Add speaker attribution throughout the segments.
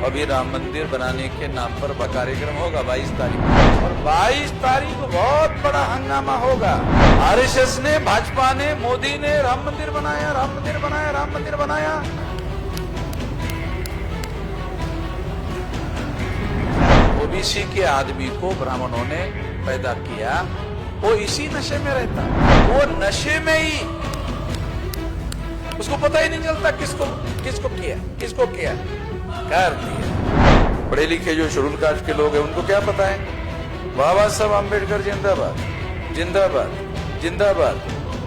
Speaker 1: अभी राम मंदिर बनाने के नाम पर कार्यक्रम होगा 22 तारीख को, और 22 तारीख को बहुत बड़ा हंगामा होगा। आरएसएस ने, भाजपा ने, मोदी ने राम मंदिर बनाया, राम मंदिर बनाया, राम मंदिर बनाया। ओबीसी के आदमी को ब्राह्मणों ने पैदा किया, वो इसी नशे में रहता, वो नशे में ही, उसको पता ही नहीं चलता किसको किया कर दिया। पढ़े लिखे जो शेड्यूल कास्ट के लोग हैं उनको क्या पता है? बाबा साहब अम्बेडकर जिंदाबाद, जिंदाबाद, जिंदाबाद,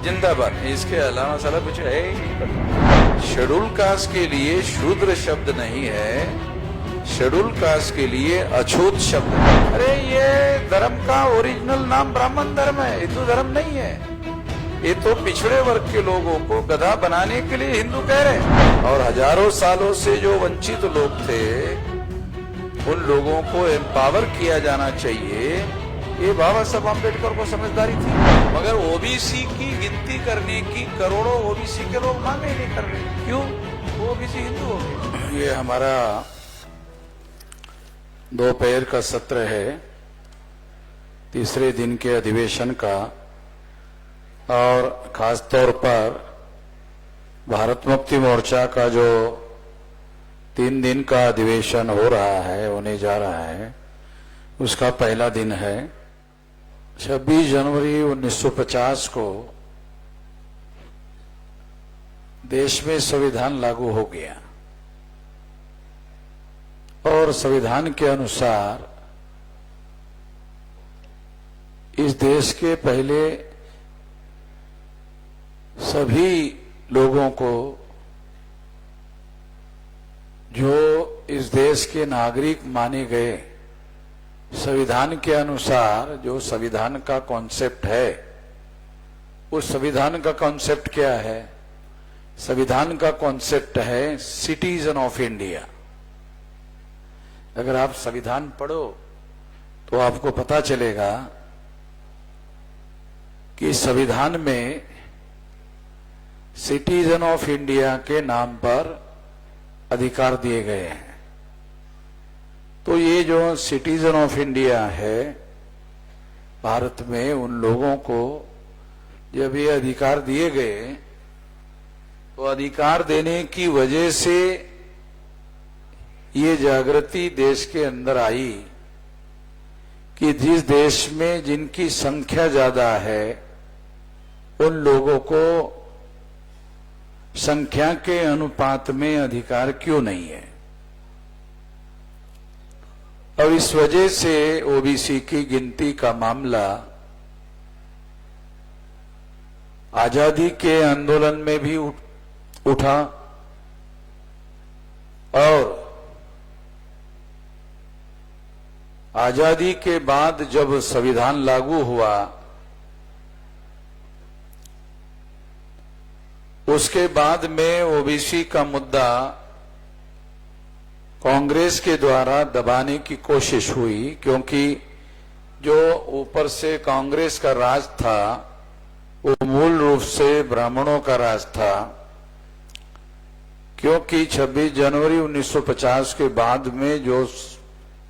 Speaker 1: जिंदाबाद, इसके अलावा साला कुछ है ही नहीं। शेड्यूल कास्ट के लिए शूद्र शब्द नहीं है, शेड्यूल कास्ट के लिए अछूत शब्द है। अरे ये धर्म का ओरिजिनल नाम ब्राह्मण धर्म है, हिंदू धर्म नहीं है। ये तो पिछड़े वर्ग के लोगों को गधा बनाने के लिए हिंदू कह रहे हैं। और हजारों सालों से जो वंचित लोग थे उन लोगों को एम्पावर किया जाना चाहिए, ये बाबा साहब अम्बेडकर को समझदारी थी। मगर ओबीसी की गिनती करने की करोड़ों ओबीसी के लोग मांगे ही नहीं कर रहे। क्यों? वो ओबीसी हिंदू हो गए। ये हमारा दोपहर का सत्र है, तीसरे दिन के अधिवेशन का, और खास तौर पर भारत मुक्ति मोर्चा का जो 3 दिन का अधिवेशन हो रहा है, होने जा रहा है, उसका पहला दिन है। 26 जनवरी 1950 को देश में संविधान लागू हो गया और संविधान के अनुसार इस देश के पहले सभी लोगों को, जो इस देश के नागरिक माने गए, संविधान के अनुसार जो संविधान का कॉन्सेप्ट है, उस संविधान का कॉन्सेप्ट क्या है? संविधान का कॉन्सेप्ट है सिटीजन ऑफ इंडिया। अगर आप संविधान पढ़ो तो आपको पता चलेगा कि संविधान में सिटीजन ऑफ इंडिया के नाम पर अधिकार दिए गए हैं। तो ये जो सिटीजन ऑफ इंडिया है भारत में, उन लोगों को जब ये अधिकार दिए गए तो अधिकार देने की वजह से ये जागृति देश के अंदर आई कि जिस देश में जिनकी संख्या ज्यादा है उन लोगों को संख्या के अनुपात में अधिकार क्यों नहीं है। और इस वजह से ओबीसी की गिनती का मामला आजादी के आंदोलन में भी उठा, और आजादी के बाद जब संविधान लागू हुआ उसके बाद में ओबीसी का मुद्दा कांग्रेस के द्वारा दबाने की कोशिश हुई, क्योंकि जो ऊपर से कांग्रेस का राज था वो मूल रूप से ब्राह्मणों का राज था। क्योंकि 26 जनवरी 1950 के बाद में जो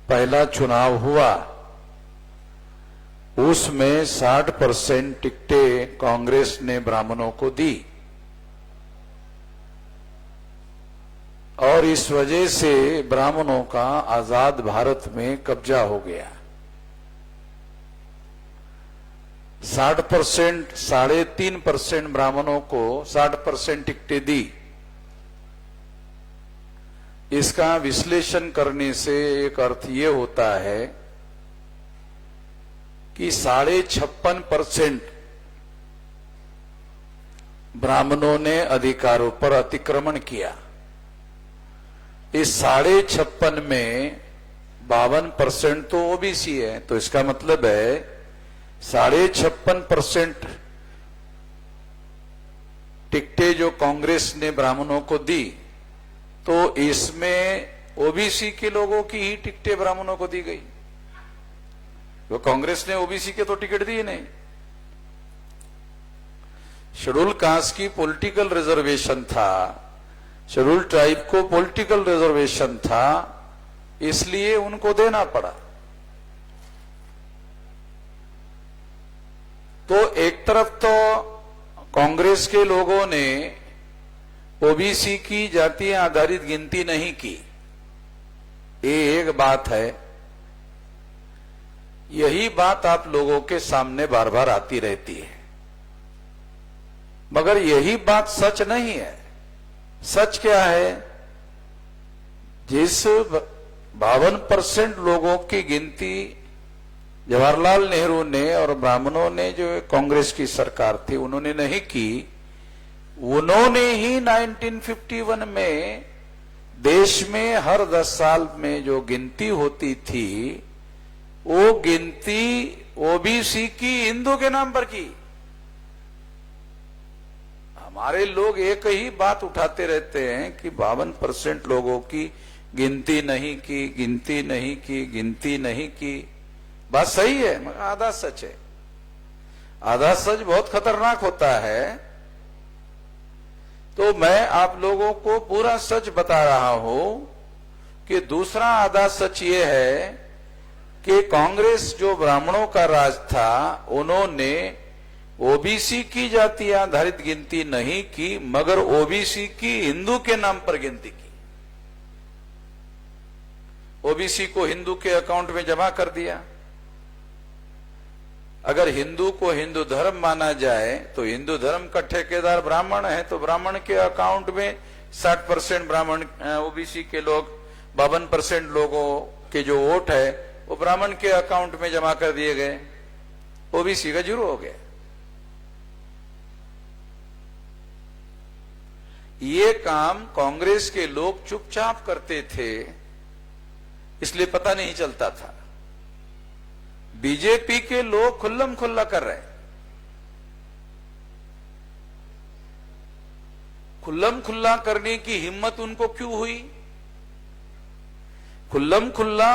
Speaker 1: पहला चुनाव हुआ उसमें 60% टिकटें कांग्रेस ने ब्राह्मणों को दी, और इस वजह से ब्राह्मणों का आजाद भारत में कब्जा हो गया। 60%, 3.5% ब्राह्मणों को 60% टिकटें दी। इसका विश्लेषण करने से एक अर्थ ये होता है कि 56.5% ब्राह्मणों ने अधिकारों पर अतिक्रमण किया। इस 56.5 में 52% तो ओबीसी है, तो इसका मतलब है 56.5% टिकटें जो कांग्रेस ने ब्राह्मणों को दी, तो इसमें ओबीसी के लोगों की ही टिकटें ब्राह्मणों को दी गई। वो कांग्रेस ने ओबीसी के तो टिकट दिए नहीं। शेड्यूल कास्ट की पॉलिटिकल रिजर्वेशन था, शेड्यूल ट्राइब को पॉलिटिकल रिजर्वेशन था, इसलिए उनको देना पड़ा। तो एक तरफ तो कांग्रेस के लोगों ने ओबीसी की जातीय आधारित गिनती नहीं की, ये एक बात है। यही बात आप लोगों के सामने बार बार आती रहती है, मगर यही बात सच नहीं है। सच क्या है? जिस 52% लोगों की गिनती जवाहरलाल नेहरू ने और ब्राह्मणों ने, जो कांग्रेस की सरकार थी, उन्होंने नहीं की, उन्होंने ही 1951 में देश में हर 10 साल में जो गिनती होती थी, वो गिनती ओबीसी की हिंदू के नाम पर की। हमारे लोग एक ही बात उठाते रहते हैं कि 52% लोगों की गिनती नहीं की, गिनती नहीं की, गिनती नहीं की। बात सही है, मगर आधा सच है। आधा सच बहुत खतरनाक होता है। तो मैं आप लोगों को पूरा सच बता रहा हूं कि दूसरा आधा सच ये है कि कांग्रेस जो ब्राह्मणों का राज था, उन्होंने ओबीसी की जाति आधारित गिनती नहीं की, मगर ओबीसी की हिंदू के नाम पर गिनती की। ओबीसी को हिंदू के अकाउंट में जमा कर दिया। अगर हिंदू को हिंदू धर्म माना जाए तो हिंदू धर्म का ठेकेदार ब्राह्मण है, तो ब्राह्मण के अकाउंट में 60% ब्राह्मण ओबीसी के लोग, 52% लोगों के जो वोट है वो ब्राह्मण के अकाउंट में जमा कर दिए गए, ओबीसी का जीरो हो गया। ये काम कांग्रेस के लोग चुपचाप करते थे, इसलिए पता नहीं चलता था। बीजेपी के लोग खुल्लम खुल्ला कर रहे हैं। खुल्लम खुल्ला करने की हिम्मत उनको क्यों हुई? खुल्लम खुल्ला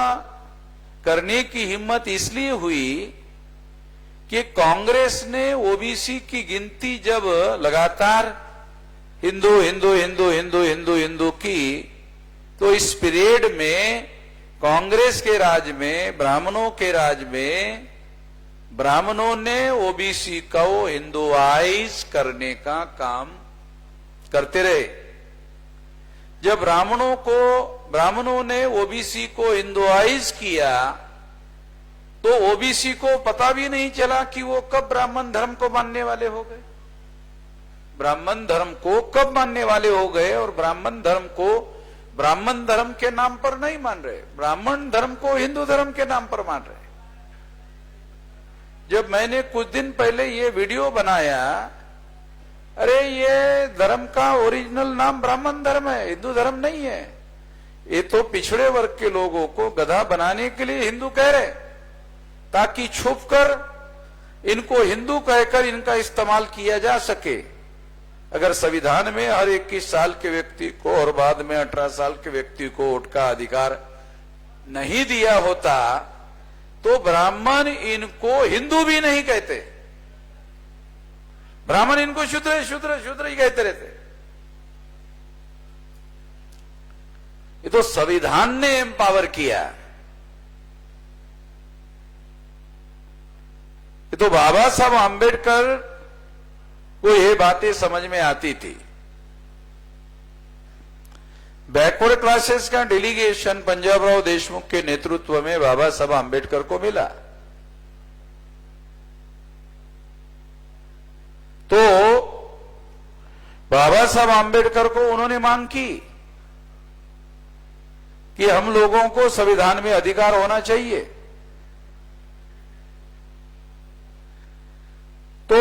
Speaker 1: करने की हिम्मत इसलिए हुई कि कांग्रेस ने ओबीसी की गिनती जब लगातार हिंदू हिंदू हिंदू हिंदू हिंदू हिंदू की, तो इस पीरियड में कांग्रेस के राज में, ब्राह्मणों के राज में, ब्राह्मणों ने ओबीसी को हिंदुआइज करने का काम करते रहे। जब ब्राह्मणों ने ओबीसी को हिंदुआइज किया, तो ओबीसी को पता भी नहीं चला कि वो कब ब्राह्मण धर्म को मानने वाले हो गए। ब्राह्मण धर्म को कब मानने वाले हो गए, और ब्राह्मण धर्म को ब्राह्मण धर्म के नाम पर नहीं मान रहे, ब्राह्मण धर्म को हिंदू धर्म के नाम पर मान रहे। जब मैंने कुछ दिन पहले ये वीडियो बनाया, अरे ये धर्म का ओरिजिनल नाम ब्राह्मण धर्म है, हिंदू धर्म नहीं है। ये तो पिछड़े वर्ग के लोगों को गधा बनाने के लिए हिंदू कह रहे, ताकि छुपकर इनको हिंदू कहकर इनका इस्तेमाल किया जा सके। अगर संविधान में हर 21 साल के व्यक्ति को और बाद में 18 साल के व्यक्ति को वोट का अधिकार नहीं दिया होता, तो ब्राह्मण इनको हिंदू भी नहीं कहते, ब्राह्मण इनको शूद्र शूद्र शूद्र ही कहते रहते। ये तो संविधान ने एम्पावर किया। ये तो बाबा साहब आंबेडकर को ये बातें समझ में आती थी। बैकवर्ड क्लासेस का डेलीगेशन पंजाबराव देशमुख के नेतृत्व में बाबा साहब आंबेडकर को मिला। तो बाबा साहब आंबेडकर को उन्होंने मांग की कि हम लोगों को संविधान में अधिकार होना चाहिए। तो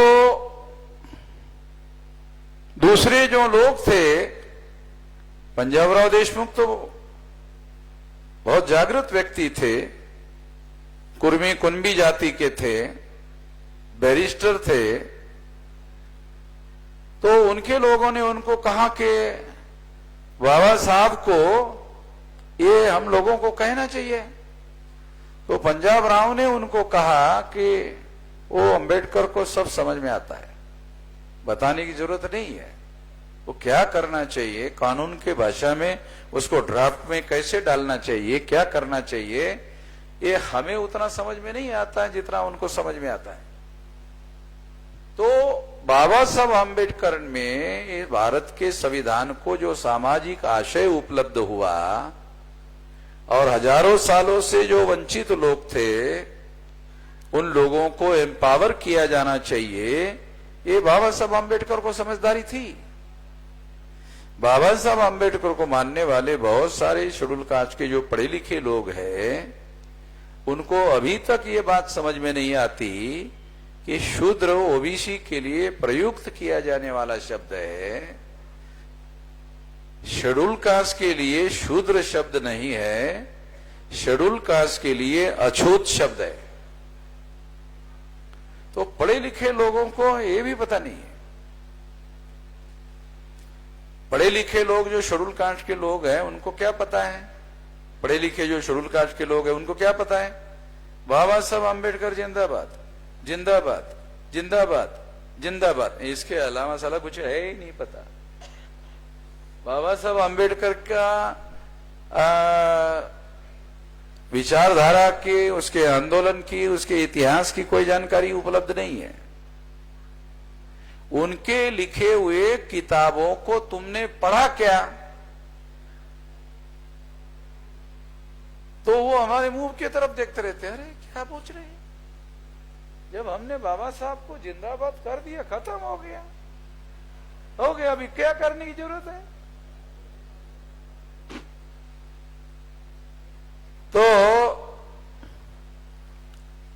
Speaker 1: दूसरे जो लोग थे, पंजाबराव देशमुख तो बहुत जागृत व्यक्ति थे, कुर्मी कुंबी जाति के थे, बैरिस्टर थे। तो उनके लोगों ने उनको कहा कि बाबा साहब को ये हम लोगों को कहना चाहिए। तो पंजाब राव ने उनको कहा कि वो अंबेडकर को सब समझ में आता है, बताने की जरूरत नहीं है। वो क्या करना चाहिए, कानून के भाषा में उसको ड्राफ्ट में कैसे डालना चाहिए, क्या करना चाहिए, ये हमें उतना समझ में नहीं आता है जितना उनको समझ में आता है। तो बाबा साहब आम्बेडकर में भारत के संविधान को जो सामाजिक आशय उपलब्ध हुआ और हजारों सालों से जो वंचित लोग थे उन लोगों को एम्पावर किया जाना चाहिए, ये बाबा साहब आम्बेडकर को समझदारी थी। बाबा साहब आम्बेडकर को मानने वाले बहुत सारे शेड्यूल कास्ट के जो पढ़े लिखे लोग हैं उनको अभी तक ये बात समझ में नहीं आती कि शूद्र ओबीसी के लिए प्रयुक्त किया जाने वाला शब्द है, शेड्यूल कास्ट के लिए शूद्र शब्द नहीं है, शेड्यूल कास्ट के लिए अछूत शब्द है। तो पढ़े लिखे लोगों को ये भी पता नहीं है। पढ़े लिखे लोग जो शेड्यूल कास्ट के लोग हैं उनको क्या पता है, पढ़े लिखे जो शेड्यूल कास्ट के लोग हैं उनको क्या पता है, बाबा साहब आम्बेडकर जिंदाबाद जिंदाबाद जिंदाबाद जिंदाबाद, इसके अलावा साला कुछ है ही नहीं पता। बाबा साहब आम्बेडकर का विचारधारा के, उसके आंदोलन की, उसके इतिहास की कोई जानकारी उपलब्ध नहीं है। उनके लिखे हुए किताबों को तुमने पढ़ा क्या? तो वो हमारे मुंह की तरफ देखते रहते हैं, अरे क्या पूछ रहे हैं। जब हमने बाबा साहब को जिंदाबाद कर दिया, खत्म हो गया, हो गया, अभी क्या करने की जरूरत है। तो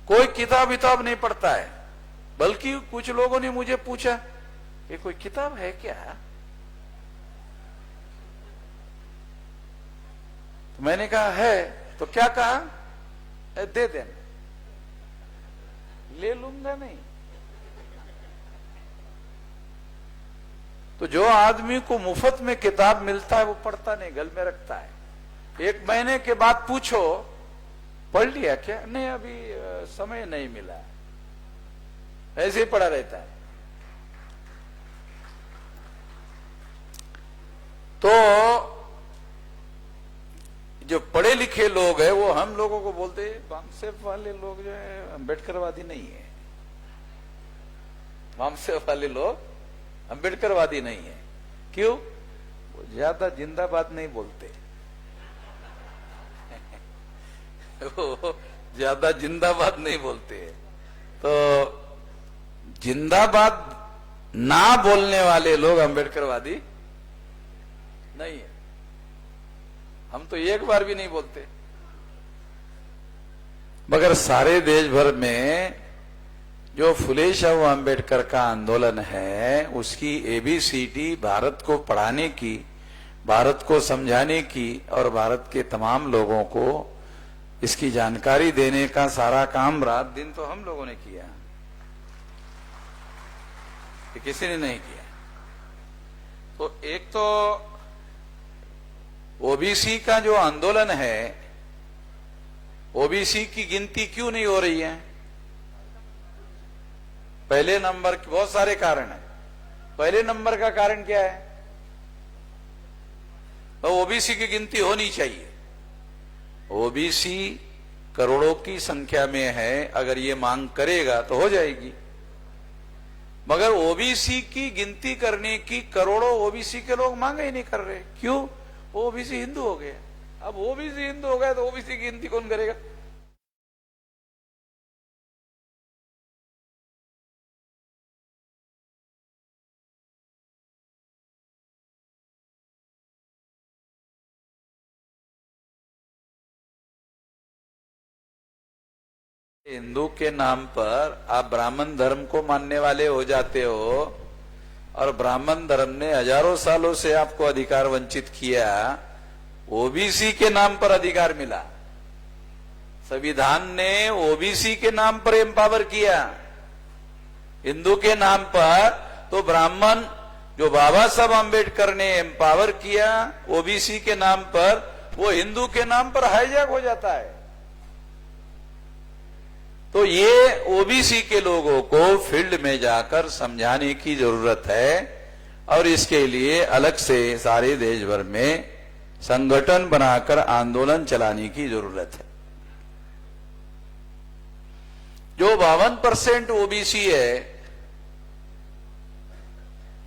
Speaker 1: कोई किताब नहीं पढ़ता है, बल्कि कुछ लोगों ने मुझे पूछा ये कोई किताब है क्या, तो मैंने कहा है, तो क्या कहा, दे देना, ले लूंगा नहीं। तो जो आदमी को मुफ्त में किताब मिलता है वो पढ़ता नहीं, गल में रखता है। एक महीने के बाद पूछो पढ़ लिया क्या, नहीं अभी समय नहीं मिला, ऐसे ही पड़ा रहता है। तो जो पढ़े लिखे लोग हैं वो हम लोगों को बोलते हैं वामसेफ वाले लोग जो है अम्बेडकरवादी नहीं है, वामसेफ वाले लोग अम्बेडकरवादी नहीं है। क्यों? वो ज्यादा जिंदाबाद नहीं बोलते वो ज्यादा जिंदाबाद नहीं बोलते। तो जिंदाबाद ना बोलने वाले लोग अम्बेडकरवादी नहीं है। हम तो एक बार भी नहीं बोलते। मगर सारे देश भर में जो फुले शाह अम्बेडकर का आंदोलन है उसकी एबीसीडी भारत को पढ़ाने की, भारत को समझाने की और भारत के तमाम लोगों को इसकी जानकारी देने का सारा काम रात दिन तो हम लोगों ने किया, किसी ने नहीं किया। तो एक तो ओबीसी का जो आंदोलन है, ओबीसी की गिनती क्यों नहीं हो रही है? पहले नंबर के बहुत सारे कारण है। पहले नंबर का कारण क्या है? तो ओबीसी की गिनती होनी चाहिए। ओबीसी करोड़ों की संख्या में है, अगर ये मांग करेगा तो हो जाएगी। मगर ओबीसी की गिनती करने की करोड़ों ओबीसी के लोग मांग ही नहीं कर रहे। क्यों? ओबीसी हिंदू हो गया। अब ओबीसी हिंदू हो गया तो ओबीसी की गिनती कौन करेगा? हिंदू के नाम पर आप ब्राह्मण धर्म को मानने वाले हो जाते हो, और ब्राह्मण धर्म ने हजारों सालों से आपको अधिकार वंचित किया। ओबीसी के नाम पर अधिकार मिला, संविधान ने ओबीसी के नाम पर एम्पावर किया। हिंदू के नाम पर तो ब्राह्मण जो बाबा साहब आम्बेडकर ने एम्पावर किया ओबीसी के नाम पर, वो हिंदू के नाम पर हाईजैक हो जाता है। तो ये ओबीसी के लोगों को फील्ड में जाकर समझाने की जरूरत है। और इसके लिए अलग से सारे देश भर में संगठन बनाकर आंदोलन चलाने की जरूरत है। जो 52% ओबीसी है,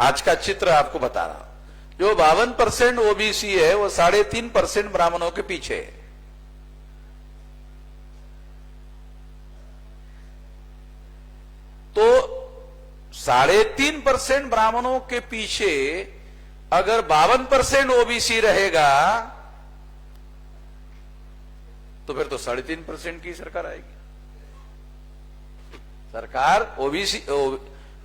Speaker 1: आज का चित्र आपको बता रहा हूं, जो 52% ओबीसी है वो 3.5% ब्राह्मणों के पीछे है। तो 3.5% ब्राह्मणों के पीछे अगर 52% ओबीसी रहेगा तो फिर तो 3.5% की सरकार आएगी। सरकार ओबीसी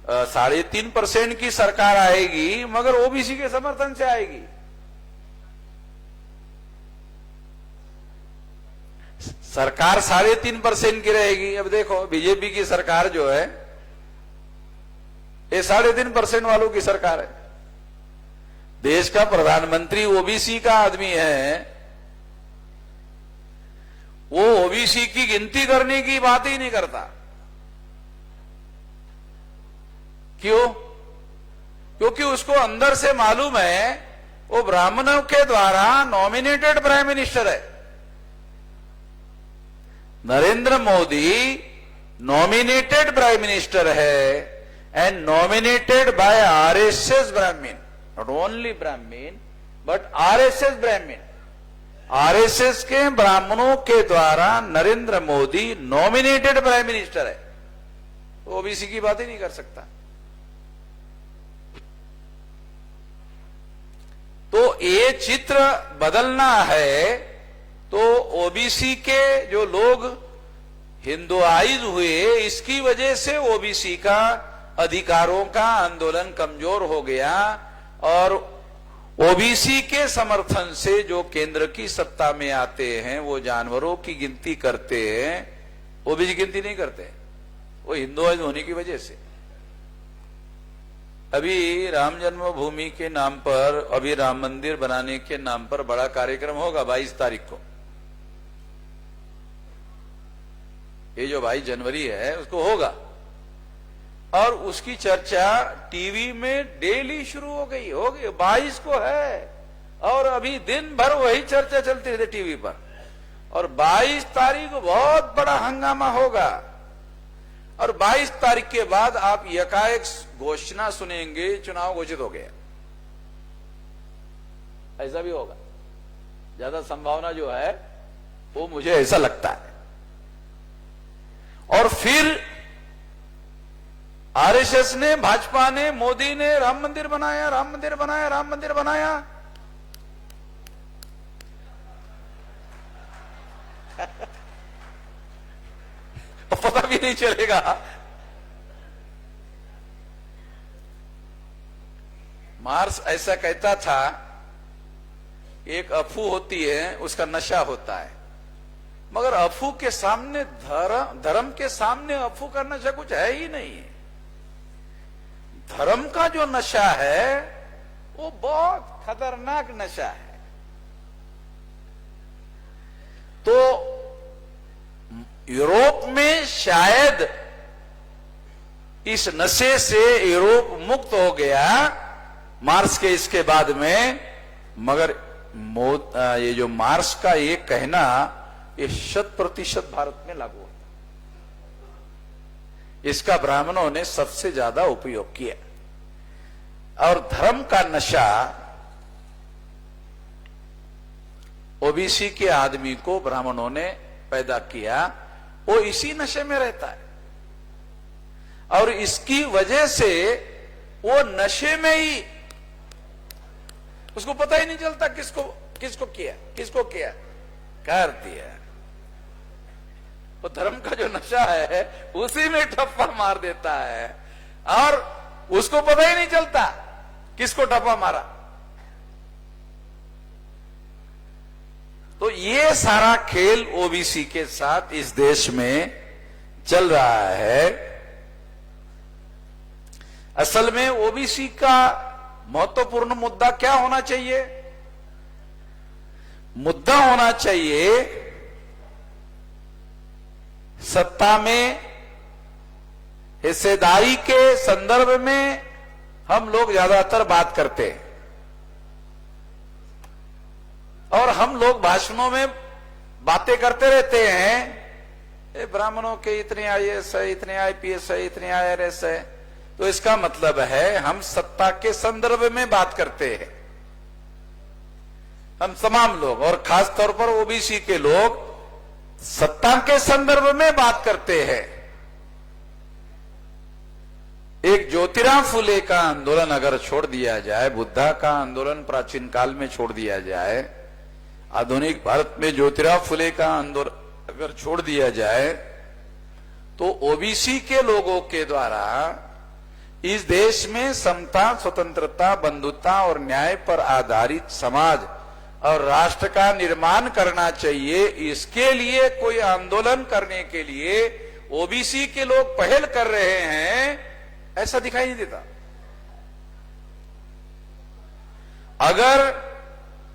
Speaker 1: 3.5% की सरकार आएगी, मगर ओबीसी के समर्थन से आएगी। सरकार 3.5% की रहेगी। अब देखो बीजेपी की सरकार जो है ये 3.5% वालों की सरकार है। देश का प्रधानमंत्री ओबीसी का आदमी है, वो ओबीसी की गिनती करने की बात ही नहीं करता। क्यों? क्योंकि उसको अंदर से मालूम है वो ब्राह्मणों के द्वारा नॉमिनेटेड प्राइम मिनिस्टर है। Narendra Modi nominated prime minister है एंड नॉमिनेटेड बाय आरएसएस ब्राह्मण, नॉट ओनली ब्राह्मण बट आरएसएस ब्राह्मण। आरएसएस के ब्राह्मणों के द्वारा Narendra Modi nominated prime minister है, ओबीसी की बात ही नहीं कर सकता। तो ये चित्र बदलना है तो ओबीसी के जो लोग हिंदुआइज हुए, इसकी वजह से ओबीसी का अधिकारों का आंदोलन कमजोर हो गया और ओबीसी के समर्थन से जो केंद्र की सत्ता में आते हैं वो जानवरों की गिनती करते हैं, ओबीसी गिनती नहीं करते, वो हिंदुआइज होने की वजह से। अभी राम जन्मभूमि के नाम पर, अभी राम मंदिर बनाने के नाम पर बड़ा कार्यक्रम होगा 22 तारीख को। ये जो 22 जनवरी है उसको होगा और उसकी चर्चा टीवी में डेली शुरू हो गई। 22 को है और अभी दिन भर वही चर्चा चलती रहती टीवी पर। और 22 तारीख को बहुत बड़ा हंगामा होगा और 22 तारीख के बाद आप एकाएक घोषणा सुनेंगे, चुनाव घोषित हो गया। ऐसा भी होगा, ज्यादा संभावना जो है वो मुझे ऐसा लगता है। और फिर आरएसएस ने, भाजपा ने, मोदी ने राम मंदिर बनाया, राम मंदिर बनाया, राम मंदिर बनाया। पता भी नहीं चलेगा। मार्क्स ऐसा कहता था, एक अफू होती है उसका नशा होता है, मगर अफू के सामने धर्म के सामने अफू का नशा कुछ है ही नहीं। धर्म का जो नशा है वो बहुत खतरनाक नशा है। तो यूरोप में शायद इस नशे से यूरोप मुक्त हो गया मार्क्स के इसके बाद में, मगर ये जो मार्क्स का ये कहना ये 100% भारत में लागू होता। इसका ब्राह्मणों ने सबसे ज्यादा उपयोग किया और धर्म का नशा ओबीसी के आदमी को ब्राह्मणों ने पैदा किया, वो इसी नशे में रहता है और इसकी वजह से वो नशे में ही, उसको पता ही नहीं चलता किसको किया कर दिया। वो धर्म का जो नशा है उसी में ठप्पा मार देता है और उसको पता ही नहीं चलता किसको ठप्पा मारा। तो ये सारा खेल ओबीसी के साथ इस देश में चल रहा है। असल में ओबीसी का महत्वपूर्ण मुद्दा क्या होना चाहिए? मुद्दा होना चाहिए सत्ता में हिस्सेदारी के संदर्भ में हम लोग ज्यादातर बात करते हैं और हम लोग भाषणों में बातें करते रहते हैं, ब्राह्मणों के इतने IAS है, इतने IPS है, इतने IRS है। तो इसका मतलब है हम सत्ता के संदर्भ में बात करते हैं। हम तमाम लोग और खास तौर पर OBC के लोग सत्ता के संदर्भ में बात करते हैं। एक ज्योतिराव फुले का आंदोलन अगर छोड़ दिया जाए, बुद्धा का आंदोलन प्राचीन काल में छोड़ दिया जाए, आधुनिक भारत में ज्योतिराव फुले का आंदोलन अगर छोड़ दिया जाए, तो OBC के लोगों के द्वारा इस देश में समता, स्वतंत्रता, बंधुता और न्याय पर आधारित समाज और राष्ट्र का निर्माण करना चाहिए। इसके लिए कोई आंदोलन करने के लिए OBC के लोग पहल कर रहे हैं, ऐसा दिखाई नहीं देता। अगर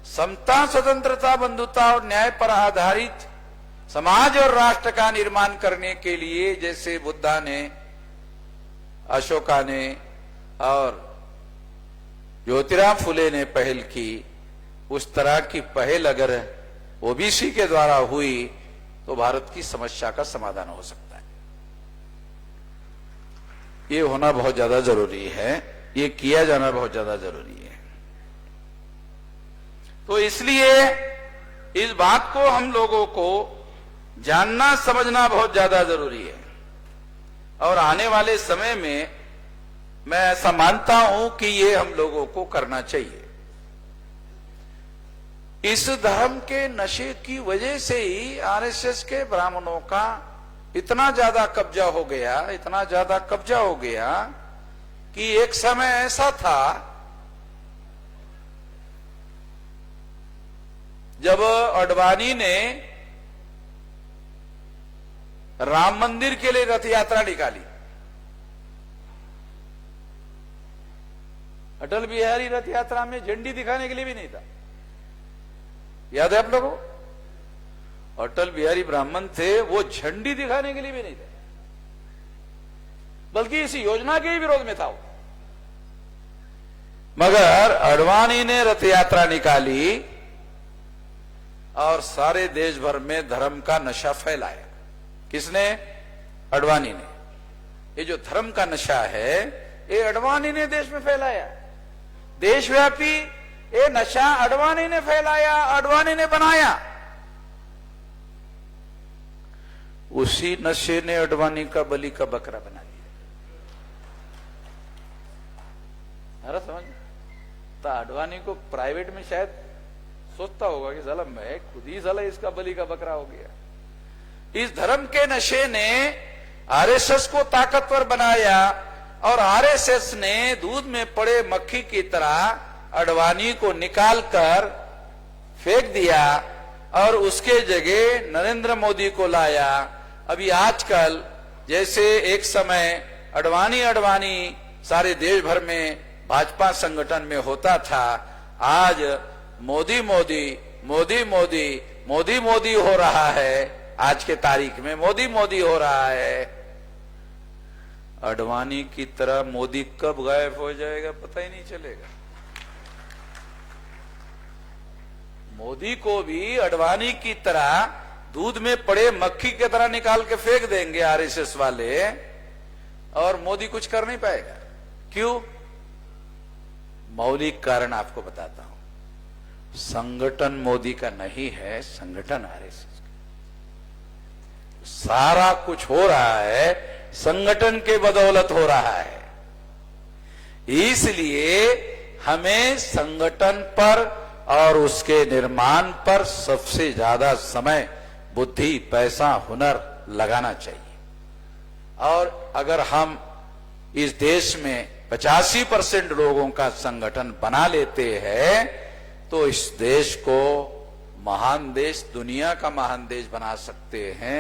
Speaker 1: समता, स्वतंत्रता, बंधुता और न्याय पर आधारित समाज और राष्ट्र का निर्माण करने के लिए जैसे बुद्धा ने, अशोका ने और ज्योतिराव फुले ने पहल की, उस तरह की पहल अगर OBC के द्वारा हुई तो भारत की समस्या का समाधान हो सकता है। ये होना बहुत ज्यादा जरूरी है, ये किया जाना बहुत ज्यादा जरूरी है। तो इसलिए इस बात को हम लोगों को जानना समझना बहुत ज्यादा जरूरी है और आने वाले समय में मैं ऐसा मानता हूं कि ये हम लोगों को करना चाहिए। इस धर्म के नशे की वजह से ही RSS के ब्राह्मणों का इतना ज्यादा कब्जा हो गया, इतना ज्यादा कब्जा हो गया कि एक समय ऐसा था जब अडवाणी ने राम मंदिर के लिए रथ यात्रा निकाली। अटल बिहारी रथ यात्रा में झंडी दिखाने के लिए भी नहीं था, याद है आप लोगों को? अटल बिहारी ब्राह्मण थे, वो झंडी दिखाने के लिए भी नहीं थे, बल्कि इस योजना के ही विरोध में था वो। मगर अडवाणी ने रथ यात्रा निकाली और सारे देश भर में धर्म का नशा फैलाया। किसने? अडवाणी ने। ये जो धर्म का नशा है ये अडवाणी ने देश में फैलाया, देशव्यापी ये नशा अडवाणी ने फैलाया, अडवाणी ने बनाया। उसी नशे ने अडवाणी का बलि का बकरा बना दिया। अरे समझ, तो अडवाणी को प्राइवेट में शायद सोचता होगा कि साला मैं खुद ही साला इसका बलि का बकरा हो गया। इस धर्म के नशे ने RSS को ताकतवर बनाया और RSS ने दूध में पड़े मक्खी की तरह अडवाणी को निकालकर फेंक दिया और उसके जगह नरेंद्र मोदी को लाया। अभी आजकल जैसे एक समय अडवाणी सारे देश भर में भाजपा संगठन में होता था, आज मोदी हो रहा है। आज के तारीख में मोदी हो रहा है। अडवाणी की तरह मोदी कब गायब हो जाएगा पता ही नहीं चलेगा। मोदी को भी अडवाणी की तरह दूध में पड़े मक्खी की तरह निकाल के फेंक देंगे RSS वाले और मोदी कुछ कर नहीं पाएगा। क्यों? मौलिक कारण आपको बताता हूं। संगठन मोदी का नहीं है, संगठन RSS का। सारा कुछ हो रहा है संगठन के बदौलत हो रहा है। इसलिए हमें संगठन पर और उसके निर्माण पर सबसे ज्यादा समय, बुद्धि, पैसा, हुनर लगाना चाहिए। और अगर हम इस देश में 85% लोगों का संगठन बना लेते हैं तो इस देश को महान देश, दुनिया का महान देश बना सकते हैं।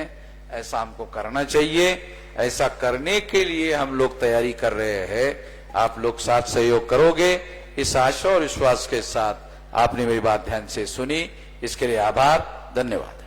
Speaker 1: ऐसा हमको करना चाहिए। ऐसा करने के लिए हम लोग तैयारी कर रहे हैं। आप लोग साथ सहयोग करोगे, इस आशा और विश्वास के साथ आपने मेरी बात ध्यान से सुनी, इसके लिए आभार, धन्यवाद।